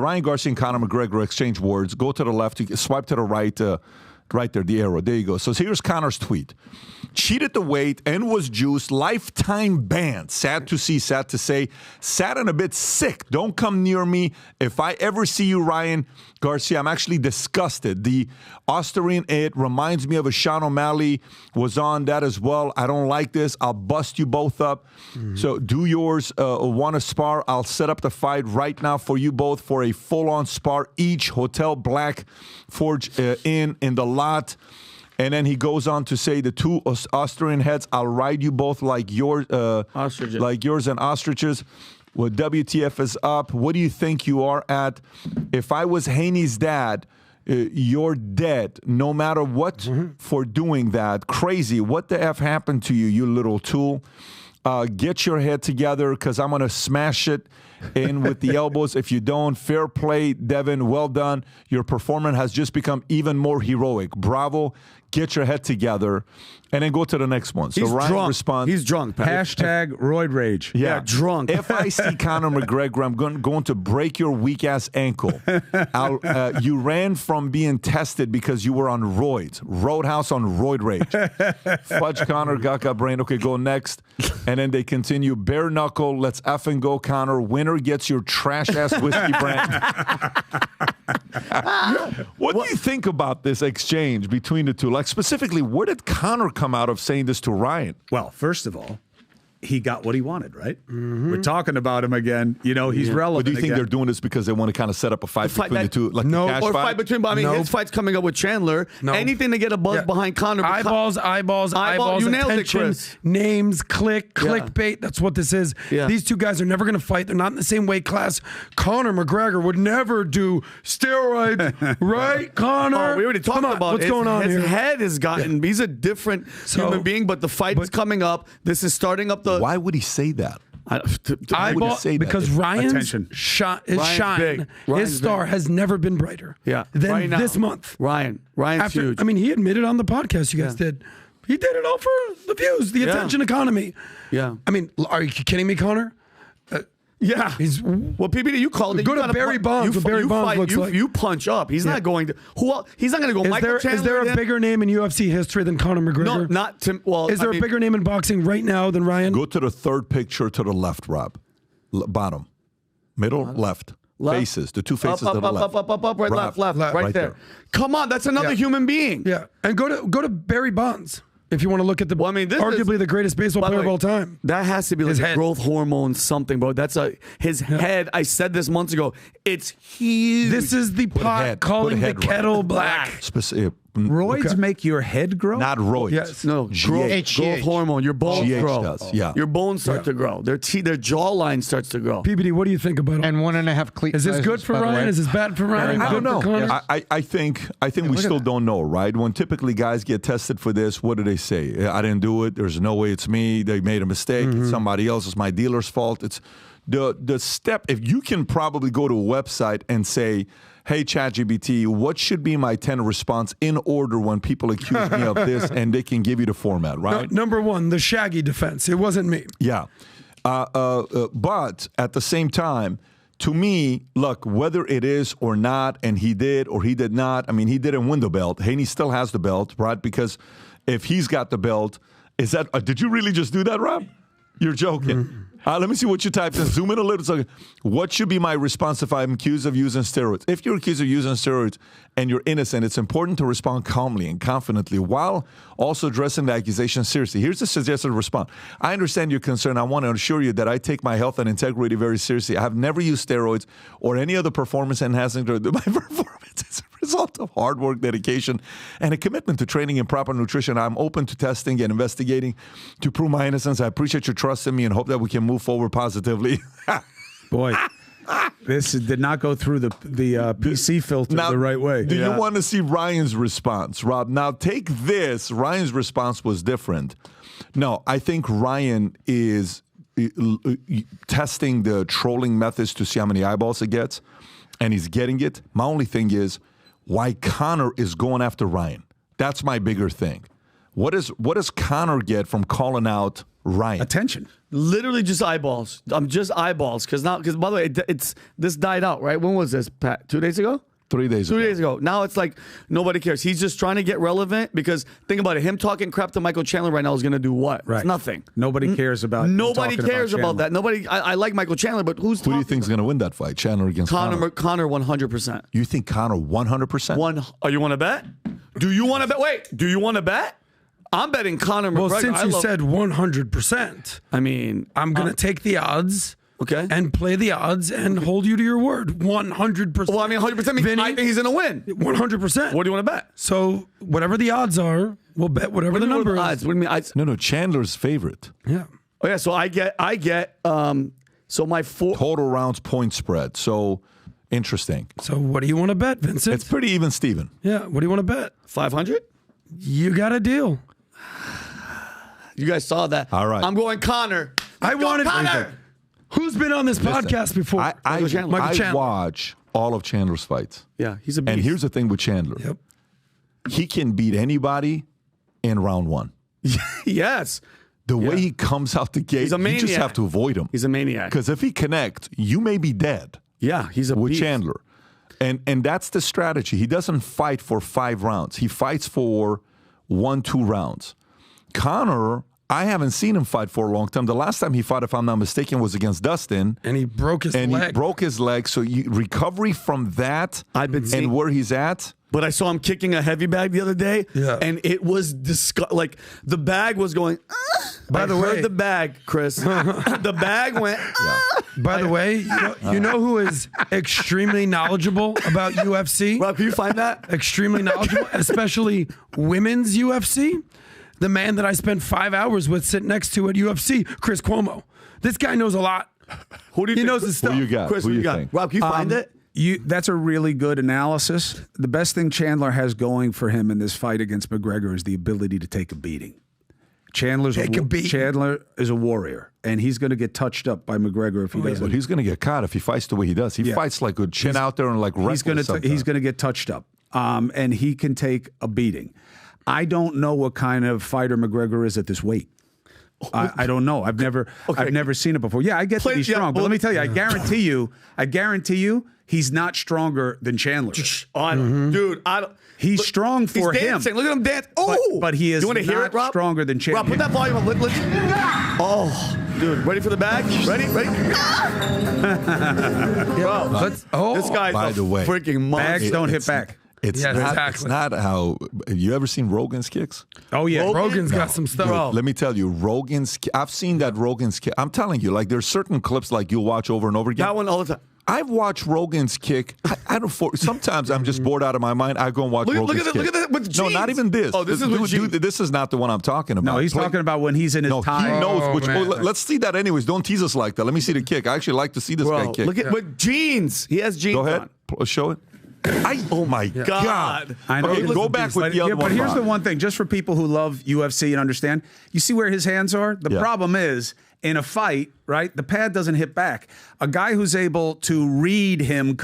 Ryan Garcia and Conor McGregor exchange words. Go to the left. You swipe to the right. Right there, the arrow. There you go. So here's Conor's tweet. Cheated the weight and was juiced. Lifetime ban. Sad to see, sad to say. Sad and a bit sick. Don't come near me. If I ever see you, Ryan Garcia, I'm actually disgusted. The Austrian it reminds me of a Sean O'Malley. Was on that as well. I don't like this. I'll bust you both up. Mm-hmm. So do yours. Want to spar? I'll set up the fight right now for you both for a full-on spar each. Hotel Black Forge in the lot. And then he goes on to say the two Austrian heads, I'll ride you both like yours and ostriches. Well, WTF is up. What do you think you are at? If I was Haney's dad, you're dead. No matter what for doing that. Crazy. What the F happened to you, you little tool? Get your head together because I'm going to smash it in with the elbows. If you don't, fair play, Devin. Well done. Your performance has just become even more heroic. Bravo. Get your head together. And then go to the next one. So Ryan drunk. responds. He's drunk. Hashtag roid rage. Yeah, drunk. If I see Conor McGregor, I'm going to break your weak-ass ankle. You ran from being tested because you were on roids. Roadhouse on roid rage. Fudge Conor, Gaga brain. Okay, go next. And then they continue. Bare knuckle. Let's effing go, Conor. Winner gets your trash-ass whiskey brand. What do you think about this exchange between the two? Like, specifically, where did Conor come out of saying this to Ryan? Well, first of all, he got what he wanted, right? Mm-hmm. We're talking about him again. You know, he's relevant. But do you think they're doing this because they want to kind of set up a fight between the two? Like no, cash or fight? fight between, I mean, his fight's coming up with Chandler. No. Anything to get a buzz behind Conor. Eyeballs. You nailed attention, it, Chris. Names, clickbait. That's what this is. Yeah. These two guys are never going to fight. They're not in the same weight class. Conor McGregor would never do steroids, right, Conor? Oh, we already talked about what's going on his here. His head has gotten, he's a different human being, but the fight is coming up. This is starting up the... Why would he say that? Because Ryan's shine, his star has never been brighter than this month. Ryan's huge. I mean, he admitted on the podcast you guys did. He did it all for the views, the attention economy. Yeah. I mean, are you kidding me, Conor? He's PBD, you called it. Go to Barry Bonds. You punch up. He's not going to. He's not going to go. Michael Chandler. Is there a bigger name in UFC history than Conor McGregor? No, not Tim. Well, is there a bigger name in boxing right now than Ryan? Go to the third picture to the left, Rob. Bottom, middle, left. Faces. The two faces to the left. Up, right, left, right there. Come on, that's another human being. Yeah, and go to Barry Bonds. If you want to look at arguably the greatest baseball player of all time. That has to be like a growth hormone something, bro. That's his head. I said this months ago. It's huge. This is the pot calling the kettle black. Roids make your head grow? Not roids. Yes. No, growth hormone. Your bones grow. Does, yeah. Your bones start to grow. Their jawline starts to grow. PBD, what do you think about it? And 1.5 cleat. Is this good for Ryan? Is this bad for Ryan? I don't know. Yes. I think we still don't know, right? When typically guys get tested for this, what do they say? I didn't do it. There's no way it's me. They made a mistake. It's somebody else. It's my dealer's fault. It's the step. If you can probably go to a website and say, hey, ChatGPT, what should be my 10 response in order when people accuse me of this, and they can give you the format, right? Number one, the Shaggy defense. It wasn't me. Yeah. But at the same time, to me, look, whether it is or not, and he did or he did not, I mean, he didn't win the belt. Haney still has the belt, right? Because if he's got the belt, is that, did you really just do that, Rob? You're joking. Let me see what you typed in. Zoom in a little. So, what should be my response if I'm accused of using steroids? If you're accused of using steroids and you're innocent, it's important to respond calmly and confidently while also addressing the accusation seriously. Here's the suggested response. I understand your concern. I want to assure you that I take my health and integrity very seriously. I have never used steroids or any other performance-enhancing drug. My performance is a result of hard work, dedication, and a commitment to training and proper nutrition. I'm open to testing and investigating to prove my innocence. I appreciate your trust in me and hope that we can move forward positively. Boy, this did not go through the PC filter the right way. Do you want to see Ryan's response, Rob? Now, take this. Ryan's response was different. No, I think Ryan is testing the trolling methods to see how many eyeballs it gets, and he's getting it. My only thing is why Conor is going after Ryan. That's my bigger thing. What does Conor get from calling out Ryan. Attention. Literally just eyeballs. I'm just eyeballs. Because by the way, it's this died out, right? When was this, Pat? 2 days ago? 3 days ago. 2 days ago. Now it's like nobody cares. He's just trying to get relevant because think about it. Him talking crap to Michael Chandler right now is going to do what? Right. It's nothing. Nobody cares about Nobody cares about that. Nobody. I like Michael Chandler, but who do you think is going to win that fight? Chandler against Conor? Conor 100%. You think Conor 100%? Oh, you want to bet? Do you want to bet? Wait. Do you want to bet? I'm betting Conor McGregor. Well, since you said 100%, I mean, I'm going to take the odds. Okay. And play the odds and hold you to your word. 100%. Well, I mean, 100% means I think he's going to win. 100%. What do you want to bet? So whatever the odds are, we'll bet whatever the number is. Odds? What do you mean odds? No, Chandler's favorite. Yeah. Oh, yeah. So I get, so my total rounds point spread. So interesting. So what do you want to bet, Vincent? It's pretty even, Steven. Yeah. What do you want to bet? 500? You got a deal. You guys saw that. All right. I'm going Conor. I wanted Conor. Who's been on this podcast before? I Chandler. watch all of Chandler's fights. Yeah, he's a beast. And here's the thing with Chandler. Yep. He can beat anybody in round one. Yes. The way he comes out the gate, He's a maniac. you just have to avoid him. He's a maniac. Because if he connects, you may be dead. Yeah, he's a with beast. Chandler. And that's the strategy. He doesn't fight for 5 rounds. He fights for 1-2 rounds. Conor, I haven't seen him fight for a long time. The last time he fought, if I'm not mistaken, was against Dustin. And he broke his leg. So recovery from that I've been seeing, and where he's at. But I saw him kicking a heavy bag the other day. Yeah. And it was like the bag was going. By the way, the bag, Chris. The bag went. By the way, you know who is extremely knowledgeable about UFC? Rob, can you find that? Extremely knowledgeable, especially women's UFC. The man that I spent 5 hours with sitting next to at UFC, Chris Cuomo. This guy knows a lot. Who do you he think? knows his stuff. Who you got? Chris, who you you got? think? Rob, can you find it? That's a really good analysis. The best thing Chandler has going for him in this fight against McGregor is the ability to take a beating. Chandler is a warrior, and he's going to get touched up by McGregor if he doesn't. But he's going to get caught if he fights the way he does. He fights like a chin out there and like he's going to get touched up, and he can take a beating. I don't know what kind of fighter McGregor is at this weight. I don't know. I've never seen it before. Yeah, I get that he's strong, but let me tell you, I guarantee you, he's not stronger than Chandler. Dude, I don't. He's strong for him. Dancing. Look at him dance. Oh, but he is you want to hear it, Rob? Stronger than Chandler. Rob, put that volume up. Oh, dude, ready for the bag? Ready? Bro, this guy's by the way, freaking monster. Bags don't hit back. It's not how. Have you ever seen Rogan's kicks? Oh yeah, Rogan's got some stuff. Bro, let me tell you, I've seen that Rogan's kick. I'm telling you, like there's certain clips like you'll watch over and over again. That one all the time. I've watched Rogan's kick. I don't. Sometimes I'm just bored out of my mind. I go and watch Rogan's kick. Look at that with jeans. No, not even this. Oh, this is with jeans. This is not the one I'm talking about. No, he's talking about when he's in his tie. He knows which. Let's see that anyways. Don't tease us like that. Let me see the kick. I actually like to see this guy kick. Look at with jeans. He has jeans. Go ahead. Show it. Oh my God! I know. Okay, go back with the other one. But here's the one thing, just for people who love UFC and understand, you see where his hands are? The problem is, in a fight, right, the pad doesn't hit back. A guy who's able to read him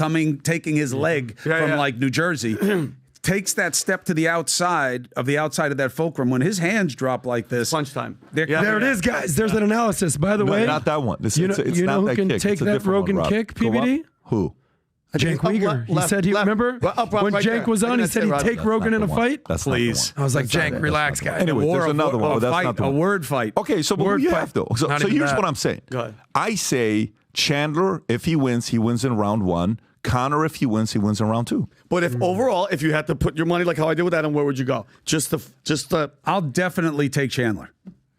taking his leg from like New Jersey, takes that step to the outside of that fulcrum. When his hands drop like this, punch time. There it is, guys. There's an analysis. By the way, not that one. You know who can take that Rogan kick, PBD? Who? Cenk Uyghur. He said he remember when Cenk was on. He said he'd take Rogan in a fight. Please, I was like, Cenk, relax, guy. Anyway, there's another one. But that's not the one. A word fight. Okay, so who you have though? So here's what I'm saying. Go ahead. I say Chandler, if he wins in round 1. Conor, if he wins in round 2. But if overall, if you had to put your money like how I did with Adam, where would you go? Just the. I'll definitely take Chandler.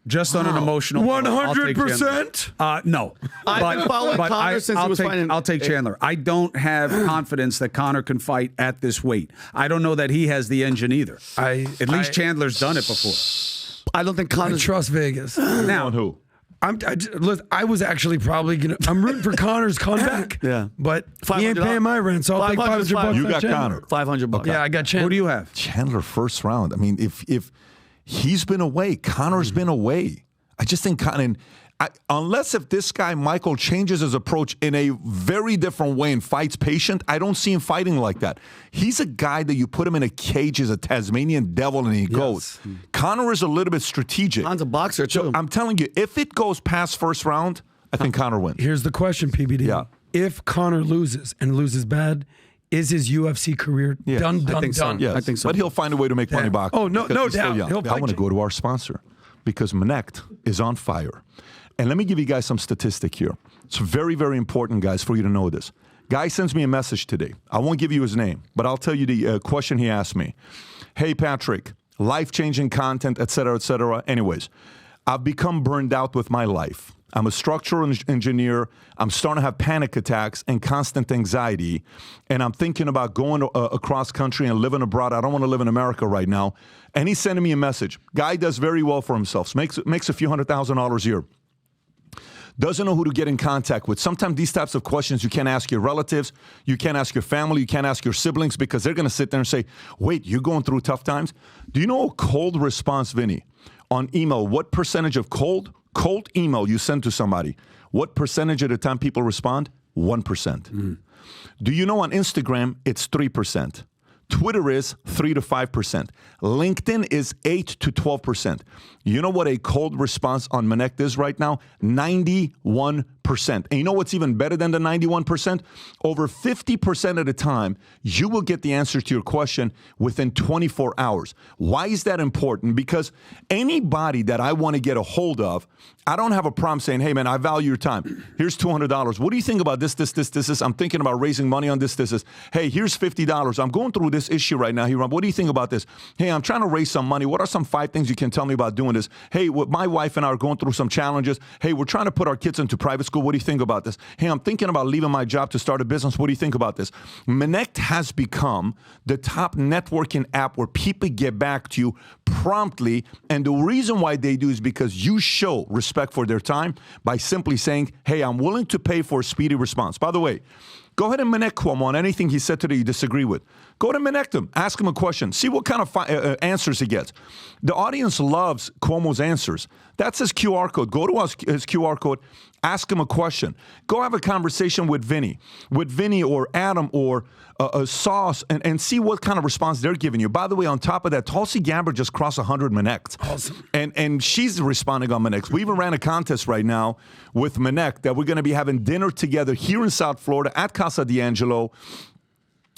Just on an emotional 100%? No. I've been following Conor since he was fighting. I'll take Chandler. I don't have confidence that Conor can fight at this weight. I don't know that he has the engine either. At least Chandler's done it before. I don't think Conor. I trust Vegas. Now, on who? I was actually probably going to. I'm rooting for Connor's comeback. Yeah. But he ain't paying my rent, so I'll take $500. You got Conor. $500. Yeah, I got Chandler. Who do you have? Chandler first round. I mean, if he's been away, Conor's been away. I just think unless if this guy, Michael, changes his approach in a very different way and fights patient, I don't see him fighting like that. He's a guy that you put him in a cage as a Tasmanian devil and he goes. Conor is a little bit strategic. Connor's a boxer, too. So I'm telling you, if it goes past first round, I think Conor wins. Here's the question, PBD. Yeah. If Conor loses and loses bad, is his UFC career done? Yes. I think so. But he'll find a way to make money back. Oh, no doubt. I want to go to our sponsor because Manect is on fire. And let me give you guys some statistic here. It's very, very important, guys, for you to know this. Guy sends me a message today. I won't give you his name, but I'll tell you the question he asked me. Hey, Patrick, life-changing content, et cetera, et cetera. Anyways, I've become burned out with my life. I'm a structural engineer. I'm starting to have panic attacks and constant anxiety. And I'm thinking about going across country and living abroad. I don't want to live in America right now. And he's sending me a message. Guy does very well for himself. Makes a few $100,000 a year. Doesn't know who to get in contact with. Sometimes these types of questions you can't ask your relatives, you can't ask your family, you can't ask your siblings because they're going to sit there and say, wait, you're going through tough times? Do you know a cold response, Vinny, on email, what percentage of cold email you send to somebody, what percentage of the time people respond? 1%. Do you know on Instagram, it's 3%. Twitter is 3 to 5%. LinkedIn is 8 to 12%. You know what a cold response on Manect is right now? 91%. And you know what's even better than the 91%? Over 50% of the time, you will get the answer to your question within 24 hours. Why is that important? Because anybody that I want to get a hold of, I don't have a problem saying, hey, man, I value your time. Here's $200. What do you think about this? I'm thinking about raising money on this. Hey, here's $50. I'm going through this issue right now. What do you think about this? Hey, I'm trying to raise some money. What are some 5 things you can tell me about doing this? Hey, my wife and I are going through some challenges. Hey, we're trying to put our kids into private school. What do you think about this? Hey, I'm thinking about leaving my job to start a business. What do you think about this? Manect has become the top networking app where people get back to you promptly. And the reason why they do is because you show respect for their time by simply saying, hey, I'm willing to pay for a speedy response. By the way, go ahead and Manect Cuomo on anything he said today you disagree with. Go ahead and Manect him. Ask him a question. See what kind of answers he gets. The audience loves Cuomo's answers. That's his QR code. Go to his QR code. Ask him a question. Go have a conversation with Vinny or Adam or Sauce and see what kind of response they're giving you. By the way, on top of that, Tulsi Gabbard just crossed 100 Manect. Awesome. And she's responding on Manect. We even ran a contest right now with Manect that we're going to be having dinner together here in South Florida at Casa D'Angelo.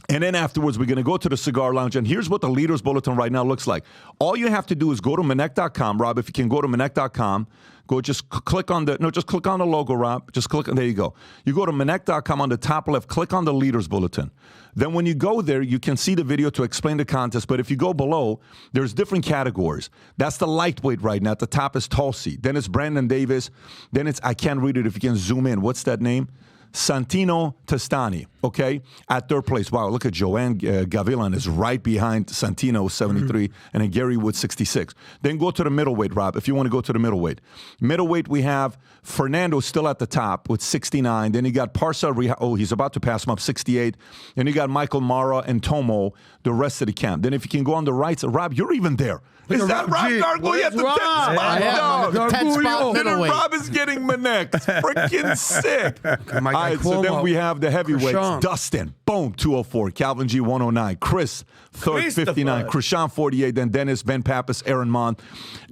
And then afterwards, we're going to go to the cigar lounge. And here's what the Leaders Bulletin right now looks like. All you have to do is go to Manect.com. Rob, if you can go to Manect.com, click on the logo, Rob. There you go. You go to Manect.com on the top left, click on the Leaders Bulletin. Then when you go there, you can see the video to explain the contest. But if you go below, there's different categories. That's the lightweight right now. At the top is Tulsi. Then it's Brandon Davis. Then it's, I can't read it if you can zoom in. What's that name? Santino Testani, okay, at third place. Wow, look at Joanne Gavilan is right behind Santino, 73, and then Gary Wood, 66. Then go to the middleweight, Rob, if you want to go to the middleweight. Middleweight, we have Fernando still at the top with 69. Then you got Parsa, he's about to pass him up, 68. Then you got Michael Mara and Tomo, the rest of the camp. Then if you can go on the right, Rob, you're even there. Is that Rob Gargulio at the 10th spot? Yeah, the 10th spot middleweight. Rob is getting Manect. Freaking sick. All right, so then we have the heavyweights. Krishan. Dustin, boom, 204. Calvin G, 109. Chris, third, 59. Krishan, 48. Then Dennis, Ben Pappas, Aaron Mond.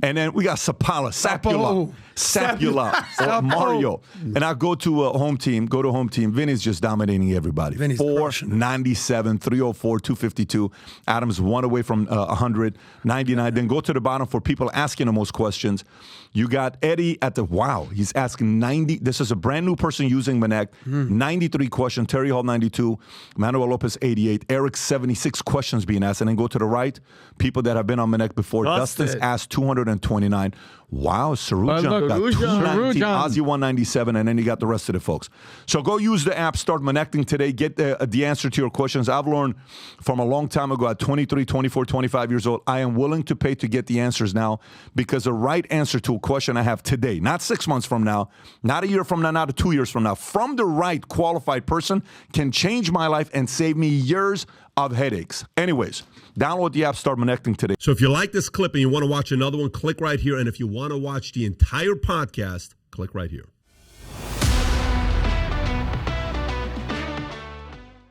And then we got Sapula, or Mario. And I go to home team. Vinny's just dominating everybody. Vinny's 497, 304, 252. Adams 1 away from 100, 99. Then go to the bottom for people asking the most questions. You got Eddie at the, he's asking 90. This is a brand new person using Manect. 93 questions. Terry Hall, 92. Manuel Lopez, 88. Eric, 76 questions being asked. And then go to the right. People that have been on Manect before. Dustin's asked 229. Wow, Sarujan got 219, Ozzy 197, and then you got the rest of the folks. So go use the app, start Manecting today, get the answer to your questions. I've learned from a long time ago at 23, 24, 25 years old, I am willing to pay to get the answers now because the right answer to a question I have today, not 6 months from now, not a year from now, not 2 years from now, from the right qualified person can change my life and save me years of headaches. Anyways, download the app, start Manecting today. So if you like this clip and you want to watch another one, click right here. And if you want to watch the entire podcast, Click right here.